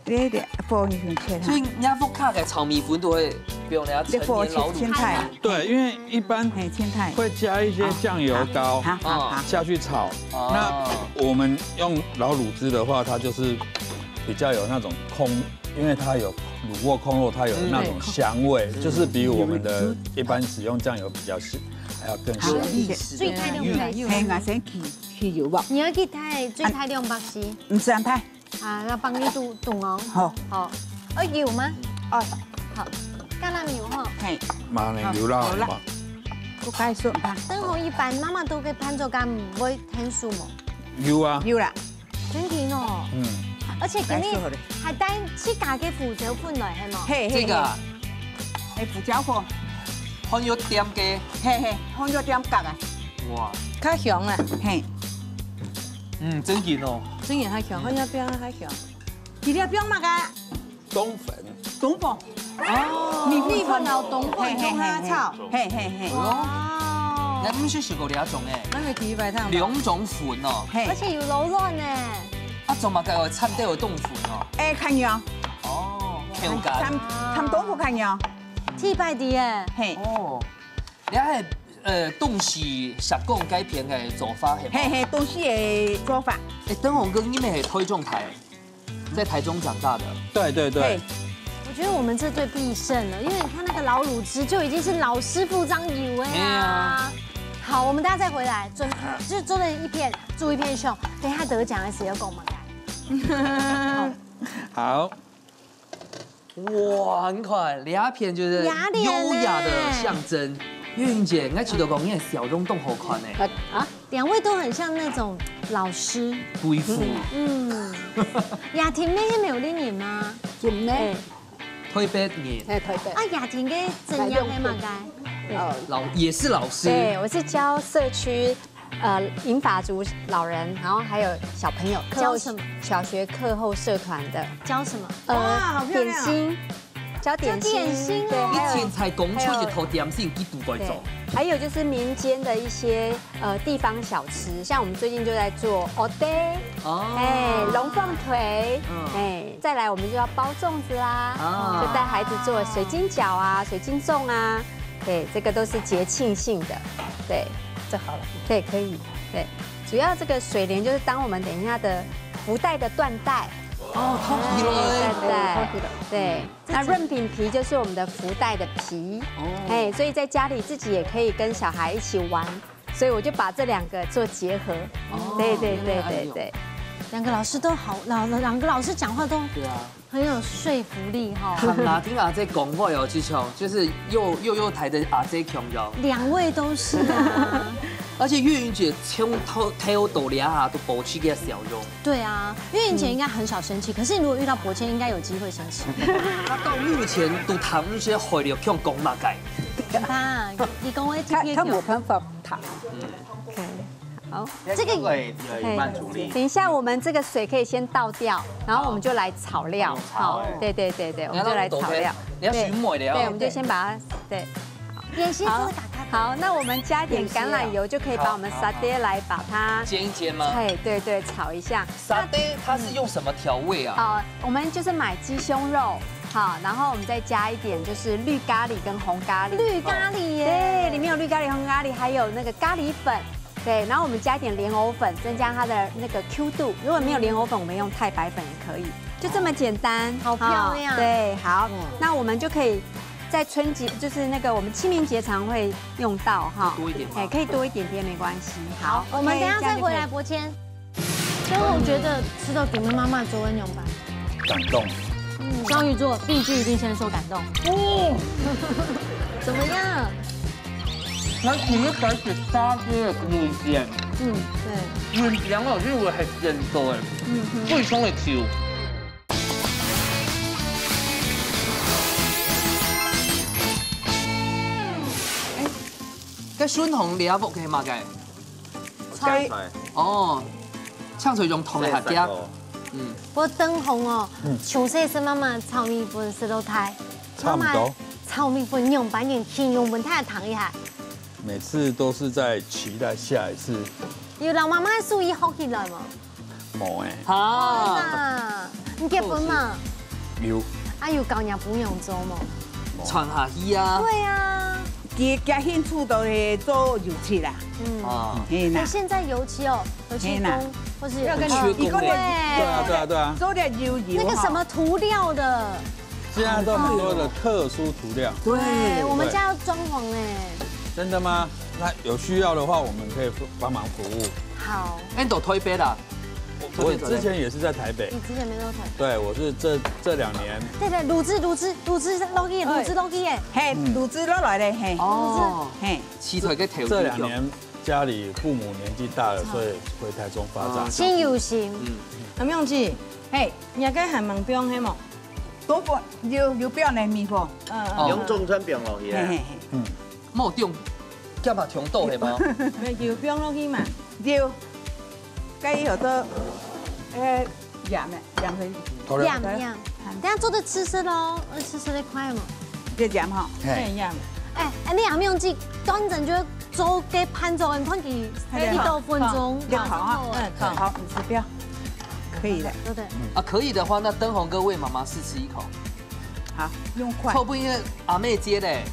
S3: 對的，放一片切。
S2: 所以人家福卡嘅炒米粉都會不用人家陳年老滷菜。
S6: 對，因為一般會加一些醬油膏下去炒。那我們用老滷汁的話，它就是比較有那種因為它有滷過控肉，它有那種香味，就是比我們的一般使用醬油比較還要更香。
S1: 最太亮白絲。
S3: 係我先去油吧。
S1: 你要去睇最太亮白絲。
S3: 唔使睇。
S1: 啊，要幫你煮哦。好。油嗎？好。橄欖油哈。係。
S6: 馬鈴油啦，好嘛？
S3: 不該說吧。
S1: 燈紅一般媽媽都會盤做咁，唔會聽數麼？
S6: 有啊。
S3: 有啦。
S1: 真甜哦。而且今日還帶自家嘅胡椒粉來係嘛？
S2: 這個
S3: 係胡椒粉，
S2: 看有點嘅。
S3: 看咗點格啊？
S2: 哇，
S5: 較香啊！
S2: 真甜哦。
S5: 真係較香，看咗邊較香。佢哋邊乜㗎？
S6: 冬粉。
S5: 哦，米粉有冬粉用它炒。
S2: 哇！你唔是食過兩種誒？
S5: 那個第一擺湯。
S2: 兩種粉哦。
S1: 而且有卤肉呢。
S2: 啊，仲咪計參都有凍粉哦。
S3: 看樣。
S2: 哦，口感。
S3: 參豆腐看樣。
S1: 鐵板啲誒。
S2: 哦。你係東西十公改片嘅做法係嗎？
S3: 東西嘅做法。
S2: 燈紅哥因為係推中台，在台中長大的。
S6: 對。
S1: 我覺得我們這隊必勝了，因為你看那個老滷汁就已經是老師傅張以為啊。好，我們大家再回來，就做了煮一片餸，等一下得獎的時候講嘛。
S6: 好。
S2: 哇，很快，兩片就是優雅的象徵。月雲姐，我知道講你係小眾動好款誒。
S1: 兩位都很像那種老師。
S2: 貴婦。
S1: 雅婷妹係沒有練年嗎？
S3: 有呢。
S2: 推背年。
S3: 推背。
S1: 啊，雅婷嘅怎樣嘅嘛該？
S2: 也是老師。
S8: 對，我是教社區銀髮族老人，然後還有小朋友
S1: 教什麼？
S8: 小學課後社團的。
S1: 教什麼？
S5: 哇，好漂亮。
S8: 點心。教點心，
S2: 對，一天才供出一套點心，幾度過做。
S8: 還有就是民間的一些地方小吃，像我們最近就在做蚵嗲，龍鳳腿，再來我們就要包粽子啦，就帶孩子做水晶餃啊、水晶粽啊，對，這個都是節慶性的，對，這好了，對，可以，對，主要這個水蓮就是當我們等一下的福袋的緞帶。
S2: 哦，脫皮了，
S8: 對，那潤餅皮就是我們的福袋的皮，所以在家裡自己也可以跟小孩一起玩，所以我就把這兩個做結合，對。
S1: 两个老师都好，两个老师讲话都
S2: 对啊，
S1: 很有说服力哈。
S2: 哪听阿姐讲话有技巧，就是幼台的阿姐强调。
S1: 两位都是啊。
S2: 而且月云姐从头到尾啊都保持个笑容。对
S1: 啊，月云姐应该很少生气，可是如果遇到博谦，应该有机会生气。
S2: 他到目前都谈一些害了向讲嘛改。
S1: 他，你讲我
S3: 他没办法谈。
S8: OK， 好，
S4: 这个有慢处理。
S8: 等一下，我们这个水可以先倒掉，然后我们就来炒料。好，对，我们就来炒料。
S2: 你要寻美的。
S8: 对，我们就先把它对。
S1: 演习打开。
S8: 好，那我们加一点橄榄油，就可以把我们沙爹来把它
S2: 煎一煎吗？
S8: 对，炒一下。
S2: 沙爹它是用什么调味啊？
S8: 我们就是买鸡胸肉，好，然后我们再加一点就是绿咖喱跟红咖喱。
S1: 绿咖喱耶。
S8: 对，里面有绿咖喱、红咖喱，还有那个咖喱粉。对，然后我们加一点莲藕粉，增加它的那个 Q 度。如果没有莲藕粉，我们用太白粉也可以，就这么简单。
S1: 好漂亮。
S8: 对，好，那我们就可以。在春节就是那个我们清明节常会用到哈，
S2: 多一点，
S8: 可以多一点点没关系。好，
S1: 我们等下再回来博谦。所以我觉得吃到顶的妈妈做恩永吧，
S6: 感动。
S1: 双鱼座第一句一定先说感动。哦，怎么样？
S9: 那佢一開始沙爹嘅面線，
S1: 對，
S9: 面餅我頭先會係韌到嘅，可以衝嚟跳。
S2: cái xuân紅你有冇嘅嘛嘅？
S1: 菜
S2: 哦，唱水用同嚟客家。
S1: 我燈紅哦，從細生媽媽炒米粉石頭胎，
S6: 差不多。
S1: 炒米粉用板點輕用本太糖一下。
S6: 每次都是在期待下一次。
S1: 有讓媽媽數一學起來嗎？
S6: 冇誒。
S2: 嚇！
S1: 你結婚嘛？
S6: 有。
S1: 啊有教人不用做嗎？
S2: 傳下去啊！
S1: 對啊。
S10: 加興趣都係做油漆啦。
S1: 那現在油漆哦，油漆工或是
S2: 要跟你
S6: 對啊，
S10: 做點油
S1: 那個什麼塗料的，
S6: 現在都很多的特殊塗料。
S1: 對，我們家要裝潢哎。
S6: 真的嗎？那有需要的話，我們可以幫忙服務。
S1: 好。
S2: 你都推杯啦？
S6: 我之前也是在台北。
S1: 你之前沒在台北？
S6: 對，我是這2年。
S1: 對，滷汁滷汁耶。
S10: 嘿，滷汁落來咧，嘿。
S2: 哦。
S10: 嘿，
S2: 起台嘅條。
S6: 這2年家裡父母年紀大了，所以回台中發展。
S1: 新有型。
S5: 阿명姊，嘿，你個係問餅係冇？
S10: 多個要餅嚟麵粉。
S4: 用中餐餅落去啊。
S2: 冇中，加埋長豆係嗎？
S5: 咪要餅落去嘛？
S10: 要。該有的，鹽
S1: 等下做的吃食咯，吃得快嘛？
S10: 要鹽哈，
S5: 係鹽。
S1: 哎，你阿명姊當陣就做嘅盤做，你看幾多分鐘？
S10: 好，你吃掉，可以的，
S1: 對對。
S2: 啊，可以的話，那燈紅哥餵媽媽試吃一口。
S10: 好，用筷。
S2: 會不會因為阿妹接嘞？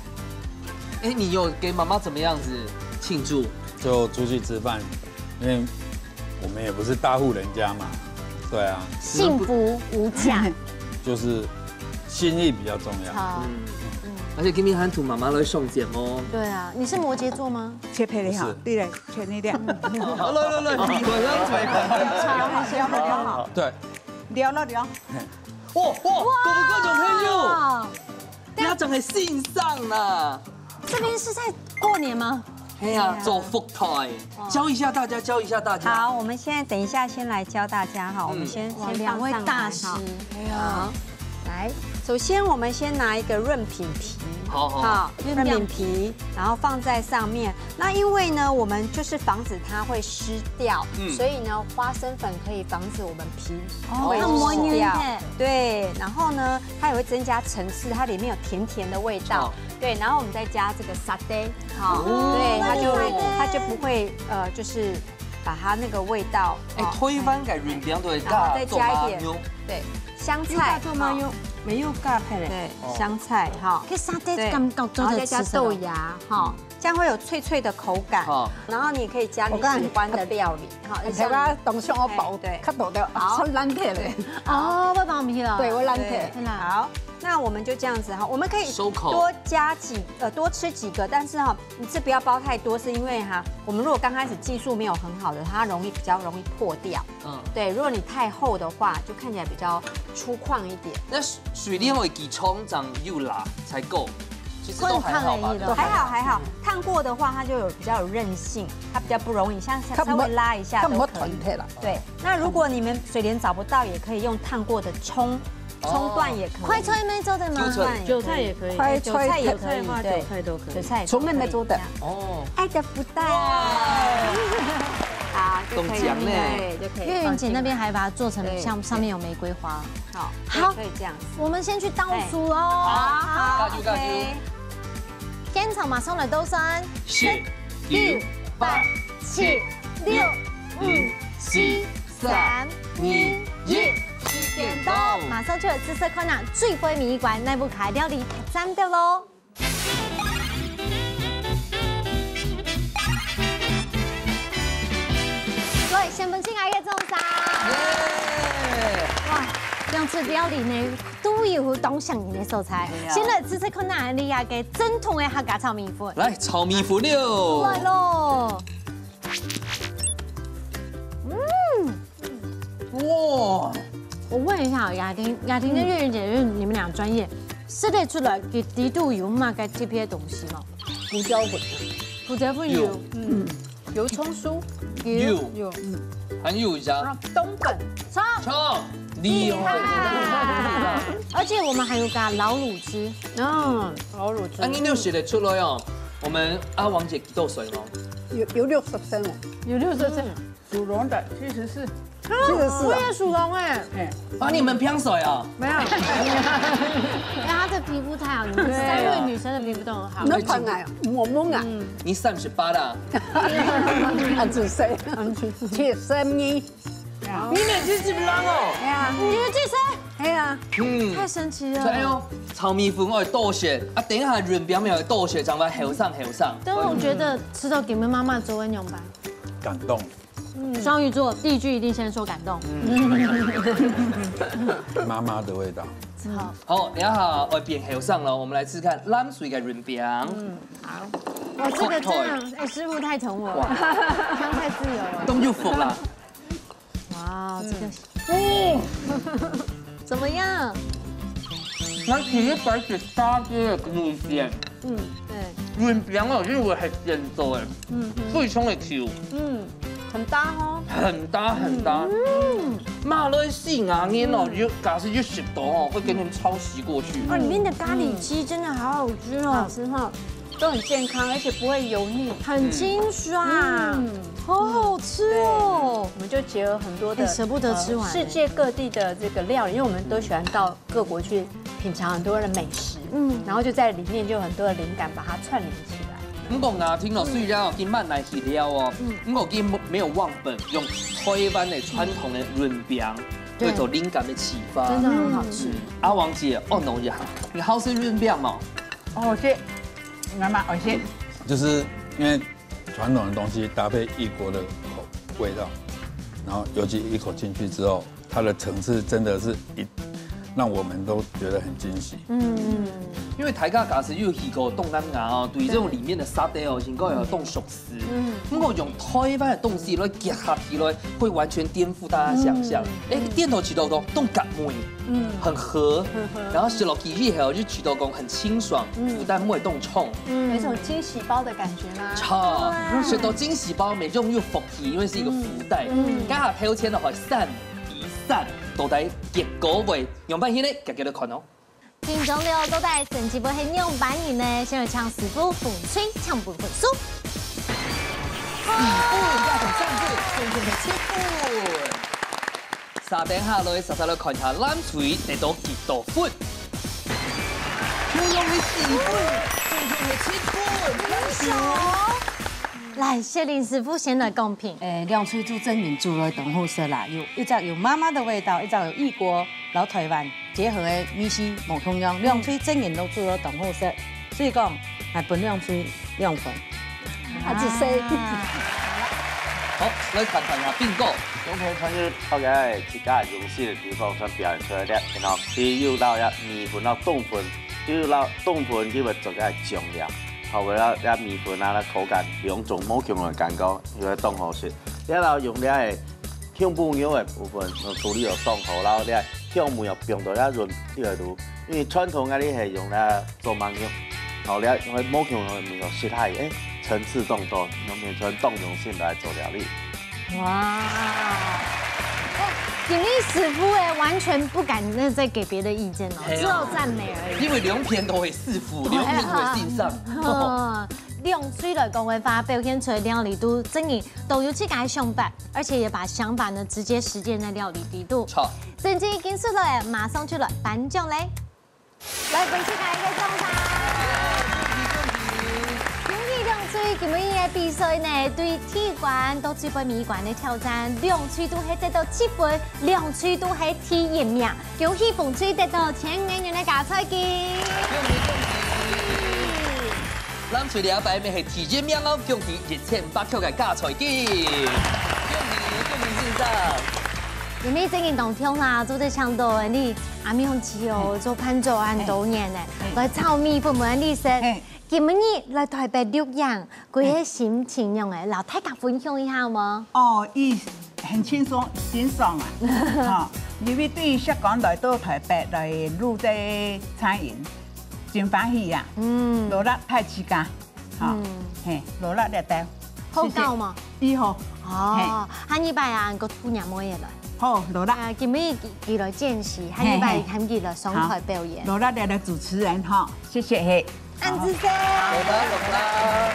S2: 哎，你有給媽媽怎麼樣子慶祝？
S6: 就出去吃飯，因為我們也不是大戶人家嘛，對啊。
S1: 幸福無價。
S6: 就是心意比較重要。
S1: 好。
S2: 而且今天喊土媽媽來送節哦。
S1: 對啊，你是摩羯座嗎？
S10: 切配的好，對嘞，切那點。
S2: 來，
S10: 炒好。
S6: 對。
S10: 撩。
S2: 哇，各位觀眾朋友，家仲係線上啦。
S1: 這邊是在過年嗎？
S2: 哎呀，做福台，教一下大家。
S8: 好，我們現在等一下先來教大家哈，我們先
S1: 兩位大師。
S8: 哎呀，來，首先我們先拿一個潤餅皮，
S2: 好，
S8: 潤餅皮，然後放在上面。那因為呢，我們就是防止它會濕掉，所以呢，花生粉可以防止我們皮會濕掉。對，然後呢，它也會增加層次，它裡面有甜甜的味道。對，然後我們再加這個沙爹，好，對，它就不會就是把它那個味道，
S2: 推翻個潤餅對，
S8: 然後再加一點，對，香菜，
S5: 沒有咖啡嘞，
S8: 對，香菜哈，
S1: 跟沙爹感覺做的
S8: 再加豆芽哈，這樣會有脆脆的口感。然後你也可以加你喜歡的料理，哈，
S3: 睇下當上我薄，對，吸到的，出爛鐵嘞。
S1: 哦，我放皮了。
S3: 對，我爛鐵。
S8: 好，那我们就这样子哈，我们可以
S2: 收口
S8: 多吃几个，但是哈，你是不要包太多，是因为哈，我们如果刚开始技术没有很好的，它比较容易破掉。对，如果你太厚的话，就看起来比较粗犷一点。
S2: 那水里会给葱长又辣才够。 其实都还好吧，
S8: 还好。烫过的话，它就比较有韧性，它比较不容易，像稍微拉一下都可以。对，那如果你们水莲找不到，也可以用烫过的葱段也可以。
S1: 快脆没做的吗？
S5: 韭菜也可以，
S8: 韭菜也可以，
S5: 韭菜都可以。
S8: 韭菜
S3: 从妹妹做的
S2: 哦，
S8: 爱的福袋。好，就可以对，就可以。
S1: 月云姐那边还把它做成像上面有玫瑰花。
S8: 好，可以这样。
S1: 我们先去倒数哦。
S2: 好，加油！
S1: 跟场马上来倒3、
S2: 4、
S1: 6、8、7、6、5、4、3、2、1，点到，马上就有紫色困难最贵米馆内部卡料理3的喽。所以先分清下嘅中山。哇！ 两次料理呢都有当上瘾的素材。先来吃看哪里呀？嘅正统的客家炒米粉。
S2: 来炒米粉了。
S1: 来喽！
S2: 哇！
S1: 我问一下雅婷跟月云姐，因为你们俩专业，吃得出来给底度有嘛个这些东西吗？
S3: 胡椒粉，
S1: 胡椒粉有，
S3: 油葱酥
S2: 有，还有一下
S3: 冬粉，
S2: 超厉害！
S1: 而且我们还有加老卤汁，
S3: 老卤汁。
S2: 啊，你有写得出来哦？我们阿王姐几多岁吗？
S3: 有60升哦，
S1: 有60升，
S3: 属龙的74。
S1: 我也属龙哎，
S2: 啊，你们偏水啊？
S1: 没有，因为她的皮肤太好，你们3位女生的皮肤都很好。
S3: 那胖啊，我懵啊，
S2: 你38啦？
S3: 啊，几岁？72。
S2: 你们是几人哦？
S3: 哎呀，
S1: 你们几岁？
S3: 哎呀，
S1: 太神奇了。
S2: 哎呦，炒米粉我会倒血啊，等一下润表面会倒血，长得后上。
S1: 但我觉得吃到给妈妈做温牛吧，
S6: 感动。
S1: 双鱼座第一句一定先说感动。
S6: 妈妈的味道。
S2: 好，等一下会变后上了，我们来试试看蓝水的润表。
S1: 好。哇，这个真的，哎，师傅太疼我了，汤太自由了。
S2: 都就服了。
S1: 哇，这个，怎么样？
S9: 我其實擺住沙爹嘅路線，
S1: 對，
S9: 潤餅我認為係現做嘅，非常的 Q，
S8: 很搭哦，
S9: 很搭，
S2: 馬來西亞人哦，假使就食到哦，會跟你們抄襲過去。
S1: 哇，裡面的咖喱雞真的好好吃哦，
S8: 好吃哈。都很健康，而且不会油腻，
S1: 很清爽，好好吃哦。
S8: 我们就结合很多的
S1: 舍不得吃完
S8: 世界各地的这个料理，因为我们都喜欢到各国去品尝很多的美食，然后就在里面就有很多的灵感，把它串联起来。
S2: 唔講啊，聽落雖然哦，今晚來去了哦，我今沒有忘本，用台灣的傳統的潤餅，會做靈感的啟發，
S1: 真的很好吃。
S2: 阿王姐，哦，弄一下，你好吃潤餅嗎？
S3: 哦，是。妈妈，我先。
S6: 就是因为传统的东西搭配异国的味道，然后尤其一口进去之后，它的层次真的是让我们都觉得很惊喜。
S2: 因为台家假使要去過東南亞哦，對這種裡面的沙爹哦，應該有凍熟絲。我用台灣的東西來夾下去來，會完全顛覆大家想象。哎，店頭吃到講凍夾梅，很和，然後食落去以後就吃到講很清爽，負擔唔會凍重，
S8: 有一種驚喜包的感覺嗎？
S2: 超，食到驚喜包，每種又福氣，因為是一個福袋，加下標籤落去散一散，到底結果會用翻起呢？家己嚟看哦。
S1: 聽眾了都帶神奇不係用版言呢，先嚟唱師傅粉吹，唱本粉酥。
S2: 師傅要很上字，真正的師傅。沙頂下來，實來看下冷水嚟到幾多分。漂亮的師傅，真正的師傅，拍手。
S1: 來，謝林師傅先來公平。
S5: 亮翠珠真名煮了等候色啦，一隻有媽媽的味道，一隻有異國老台灣結合的米絲無同樣，亮翠真名都煮了等候色，所以講係本亮翠亮粉。
S3: 啊，只是。
S2: 好，来看看下变故。
S4: 龙头穿就是大概自家用心的地方，想表现出来的，然后佢要到一米粉到冻粉，要到冻粉佢咪做嘅係醬料，後尾啦一米粉啊，口感兩種冇強嘅感覺，要凍好食。然後用咧係香布牛嘅部分，處理到凍好，然後咧香木又變到一潤啲嚟度，因為傳統嗰啲係用咧做燜牛，然後咧因為冇強嘅味道，食下誒層次凍多，用變成凍用性來做料理。
S1: 哇！景力師傅哎，完全不敢再給別的意見哦，只有讚美而已。
S2: 因為兩片都會師傅，兩片都會欣賞。
S1: 用水來講嘅話，表現出料理都真係都有自己想法，而且也把想法呢直接實踐在料理底度。
S2: 錯。
S1: 成績已經出來，馬上出來頒獎嘞！來，恭喜大家中獎！今日嘅比賽呢，對體育館到最後美館的挑戰，兩區都係得到7分，兩區都係第一名。恭喜鳳翠得到1000元的加菜金。恭喜！
S2: 咱翠兩擺咪係第一名哦，恭喜1500塊嘅加菜金。恭喜先生！
S1: 有咩經驗當中啦？做得倡導嘅你阿咪紅旗哦，做潘州很多年咧，來炒米粉冇人歷史。今日來台北錄影，佢嘅心情用誒，老太家分享一下嗎？
S10: 哦，伊很輕鬆欣賞啊，嚇！因為對於香港來到台北來錄這餐飲，真歡喜啊！羅勒太自家，嚇，嘿，羅勒嚟帶，
S1: 好教嘛？
S10: 以後
S1: 哦，下禮拜啊，個姑娘冇嘢來。
S10: 好，羅勒。
S1: 今日佢來見習，下禮拜佢哋來上台表演。
S10: 羅勒嚟主持人哈，謝謝嘿。
S1: 安子姐，好啦。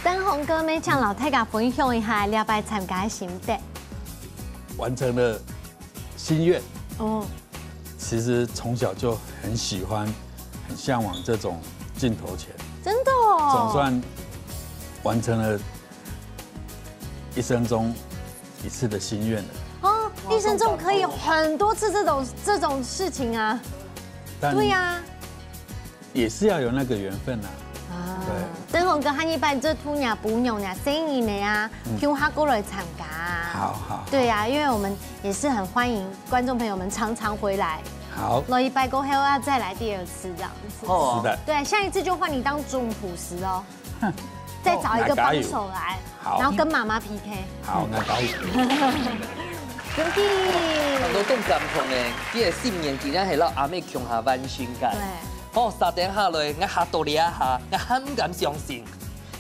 S1: 燈紅哥咪請老太家分享一下禮拜參加的心得。
S6: 完成了心願。
S1: 哦。
S6: 其實從小就很喜歡、很向往這種鏡頭前。
S1: 真的哦。
S6: 總算完成了一生中一次的心願了。
S1: 哦，一生中可以有很多次這種事情啊。對呀。
S6: 也是要有那個緣分啊！
S1: 對，燈紅哥下禮拜這兔娘、補娘呀、生意呢呀，叫他過來參加。
S6: 好。
S1: 對呀，因為我們也是很歡迎觀眾朋友們常常回來。
S6: 好。
S1: 下禮拜過後要再來第二次這樣子。
S6: 哦。是的。對，
S1: 下一次就換你當中廚師哦。再找一個幫手來，然後跟媽媽 PK。
S6: 好，那可以。
S1: 恭喜！
S2: 很多動感同嘅，啲係10年前係攞阿妹強下完成嘅。對。哦，3點下來，我嚇到你啊嚇，我很不敢相信。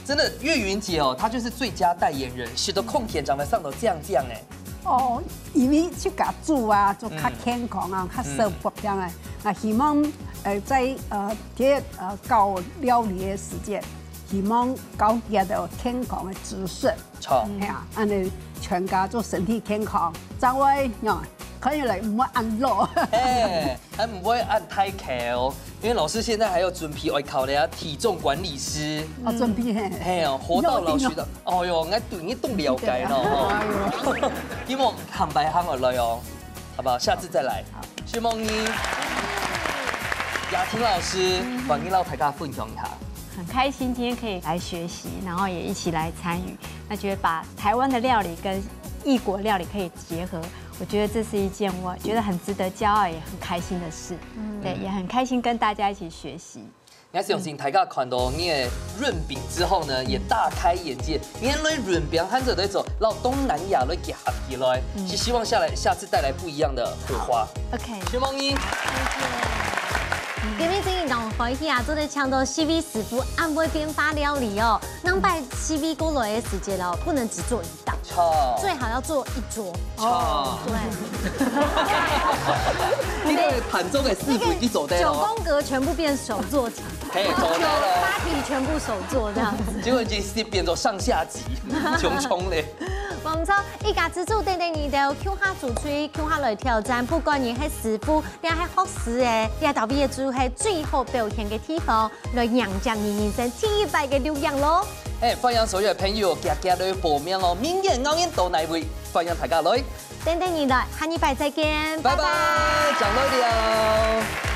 S2: 真的，岳雲姐哦，她就是最佳代言人，使得控田長得上頭這樣哎。哦，
S3: 因為這個煮啊，做較健康啊，較舒服這樣哎。啊，希望在搞料理的時間，希望搞啲到健康的知識。錯。係啊，安尼全家做身體健康，將來呀。可以嚟唔會按落，
S2: 還唔會按太強，因為老師現在還有準備愛考咧體重管理師。
S3: 我準備
S2: 嘿哦，活到老學到。哦喲，我對你都了解咯。希望行白行落來哦，好不好？下次再來。許夢妮、雅婷老師，幫你老大家分享一下。
S8: 很開心今天可以來學習，然後也一起來參與。那覺得把台灣的料理跟異國料理可以結合。我覺得這是一件我覺得很值得驕傲也很開心的事，對，也很開心跟大家一起學習。
S2: 我相信大家看到你的潤餅之後呢，也大開眼界。原來潤餅和這種老東南亞來結合起來，是希望下次帶來不一樣的火花。
S1: OK，
S2: 許夢妮，
S1: 今日真係當歡喜啊！做得搶到 CV 師傅按會變化料理哦，能擺 CV 過來的時間哦，不能只做一道，最好要做一桌。哦，對。
S2: 因為盤中嘅師傅已經走低了。
S1: 9宮格全部變手做起，八體全部手做這樣子。
S2: 結果已經變做上下級，窮窮咧。
S1: 我們說一家之主，等等你都向下主吹，向下來挑戰。不管你係師傅，你係學師嘅，你係到畢業之後係最好表現嘅地方，來贏盡你人生第一擺嘅錄影咯。
S2: 歡迎所有朋友加來報名咯，明年我哋到哪位？歡迎大家來，
S1: 等等你來，下禮拜再見，
S2: 拜拜，講多啲。